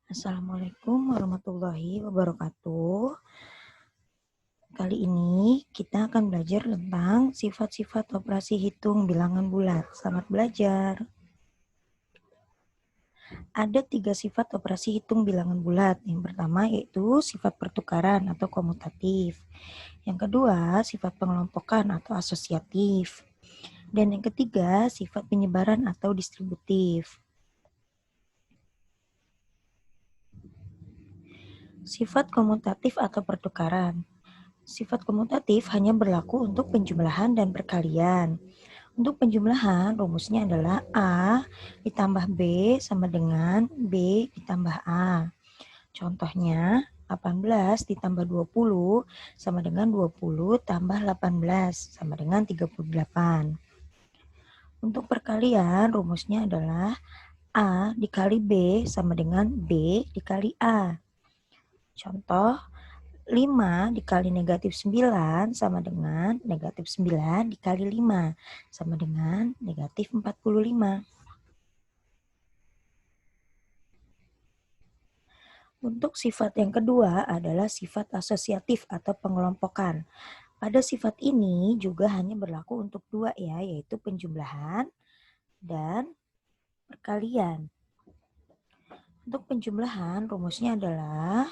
Assalamualaikum warahmatullahi wabarakatuh. Kali ini kita akan belajar tentang sifat-sifat operasi hitung bilangan bulat. Selamat belajar. Ada 3 sifat operasi hitung bilangan bulat. Yang pertama yaitu sifat pertukaran atau komutatif. Yang kedua sifat pengelompokan atau asosiatif. Dan yang ketiga sifat penyebaran atau distributif. Sifat komutatif atau pertukaran. Sifat komutatif hanya berlaku untuk penjumlahan dan perkalian. Untuk penjumlahan, rumusnya adalah A ditambah B sama dengan B ditambah A. Contohnya, 18 ditambah 20 sama dengan 20 tambah 18 sama dengan 38. Untuk perkalian, rumusnya adalah A dikali B sama dengan B dikali A. Contoh, 5 dikali negatif 9 sama dengan negatif 9 dikali 5 sama dengan negatif 45. Untuk sifat yang kedua adalah sifat asosiatif atau pengelompokan. Pada sifat ini juga hanya berlaku untuk dua ya, yaitu penjumlahan dan perkalian. Untuk penjumlahan rumusnya adalah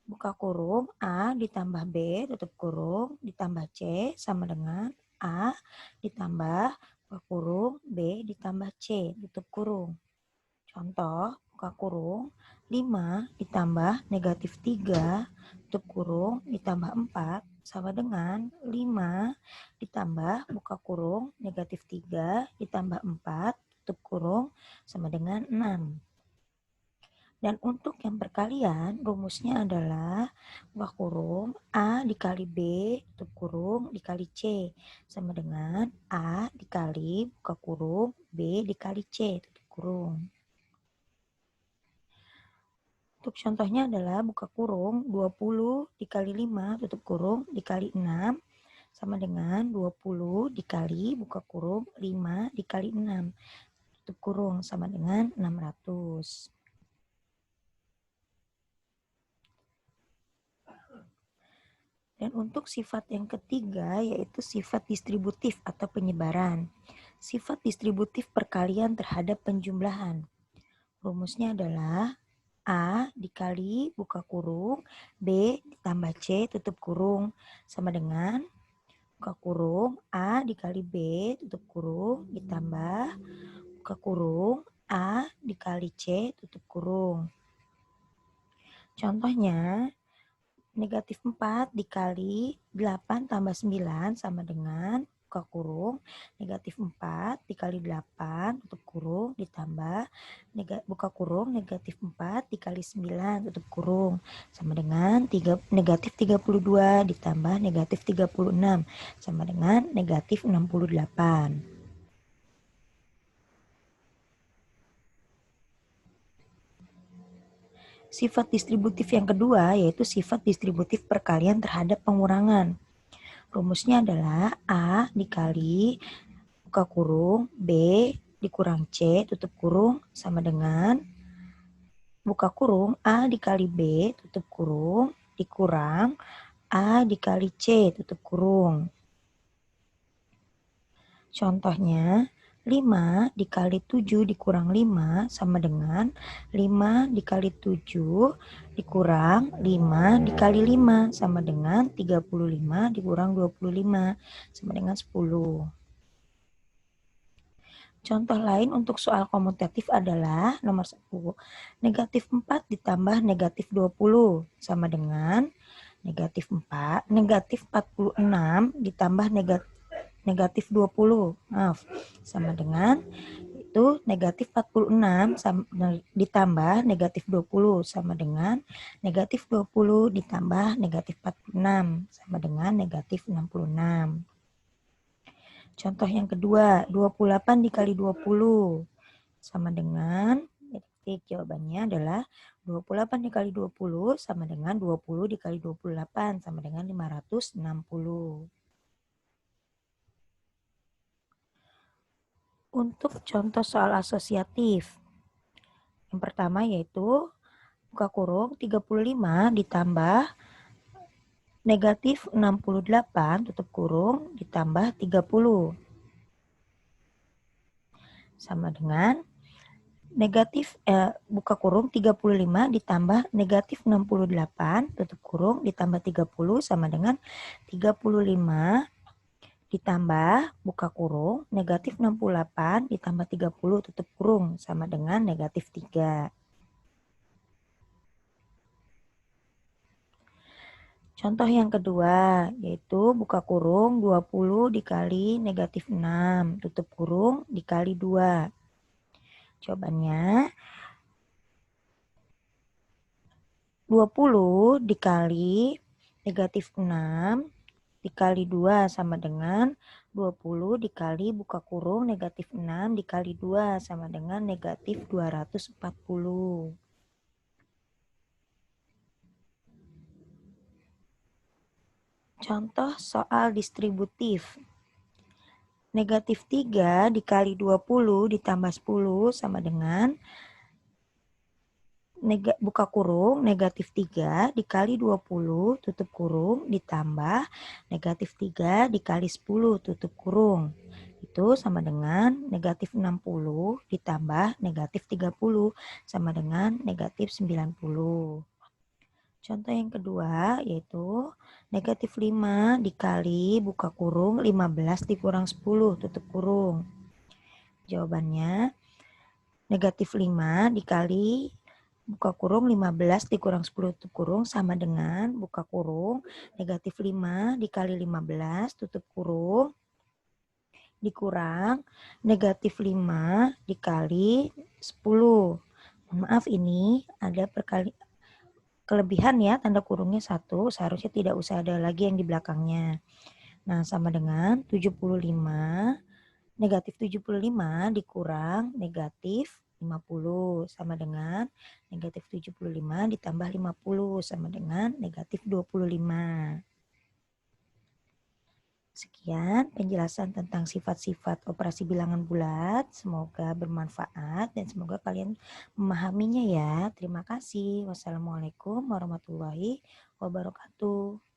buka kurung A ditambah B tutup kurung ditambah C sama dengan A ditambah buka kurung B ditambah C tutup kurung. Contoh, buka kurung 5 ditambah negatif 3 tutup kurung ditambah 4 sama dengan 5 ditambah buka kurung negatif 3 ditambah 4 tutup kurung sama dengan 6. Dan untuk yang perkalian, rumusnya adalah buka kurung A dikali B tutup kurung dikali C sama dengan A dikali buka kurung B dikali C tutup kurung. Untuk contohnya adalah buka kurung 20 dikali 5 tutup kurung dikali 6 sama dengan 20 dikali buka kurung 5 dikali 6 tutup kurung sama dengan 600. Dan untuk sifat yang ketiga yaitu sifat distributif atau penyebaran. Sifat distributif perkalian terhadap penjumlahan. Rumusnya adalah A dikali buka kurung B ditambah C tutup kurung sama dengan buka kurung A dikali B tutup kurung ditambah buka kurung A dikali C tutup kurung. Contohnya, negatif 4 dikali 8 tambah 9 sama dengan buka kurung negatif 4 dikali 8 tutup kurung ditambah buka kurung negatif 4 dikali 9 tutup kurung sama dengan negatif 32 ditambah negatif 36 sama dengan negatif 68. Sifat distributif yang kedua yaitu sifat distributif perkalian terhadap pengurangan. Rumusnya adalah A dikali buka kurung B dikurang C tutup kurung sama dengan buka kurung A dikali B tutup kurung dikurang A dikali C tutup kurung. Contohnya 5 dikali 7 dikurang 5 sama dengan 5 dikali 7 dikurang 5 dikali 5 sama dengan 35 dikurang 25 sama dengan 10. Contoh lain untuk soal komutatif adalah nomor 1. Negatif 4 ditambah negatif 20 sama dengan negatif 46 ditambah negatif 20. Sama dengan itu negatif 46 ditambah negatif 20 sama dengan negatif 20 ditambah negatif 46 sama dengan negatif 66. Contoh yang kedua, 28 dikali 20 sama dengan, jawabannya adalah 28 dikali 20 sama dengan 20 dikali 28 sama dengan 560. Untuk contoh soal asosiatif, yang pertama yaitu buka kurung 35 ditambah negatif 68 tutup kurung ditambah 30 sama dengan negatif buka kurung 35 ditambah negatif 68 tutup kurung ditambah 30 sama dengan 35 ditambah buka kurung negatif 68 ditambah 30 tutup kurung sama dengan negatif 3. Contoh yang kedua yaitu buka kurung 20 dikali negatif 6 tutup kurung dikali 2. Jawabannya 20 dikali negatif 6 dikali 2 sama dengan 20 dikali buka kurung negatif 6 dikali 2 sama dengan negatif 240. Contoh soal distributif. Negatif 3 dikali 20 ditambah 10 sama dengan buka kurung negatif 3 dikali 20 tutup kurung ditambah negatif 3 dikali 10 tutup kurung. Itu sama dengan negatif 60 ditambah negatif 30 sama dengan negatif 90. Contoh yang kedua yaitu negatif 5 dikali buka kurung 15 dikurang 10 tutup kurung. Jawabannya negatif 5 dikali buka kurung 15 dikurang 10 tutup kurung sama dengan buka kurung negatif 5 dikali 15 tutup kurung dikurang negatif 5 dikali 10. Maaf ini ada kelebihan ya, tanda kurungnya 1, seharusnya tidak usah ada lagi yang di belakangnya. Nah, sama dengan 75, negatif 75 dikurang negatif 50 sama dengan negatif 75 ditambah 50 sama dengan negatif 25. Sekian penjelasan tentang sifat-sifat operasi bilangan bulat. Semoga bermanfaat dan semoga kalian memahaminya ya. Terima kasih. Wassalamualaikum warahmatullahi wabarakatuh.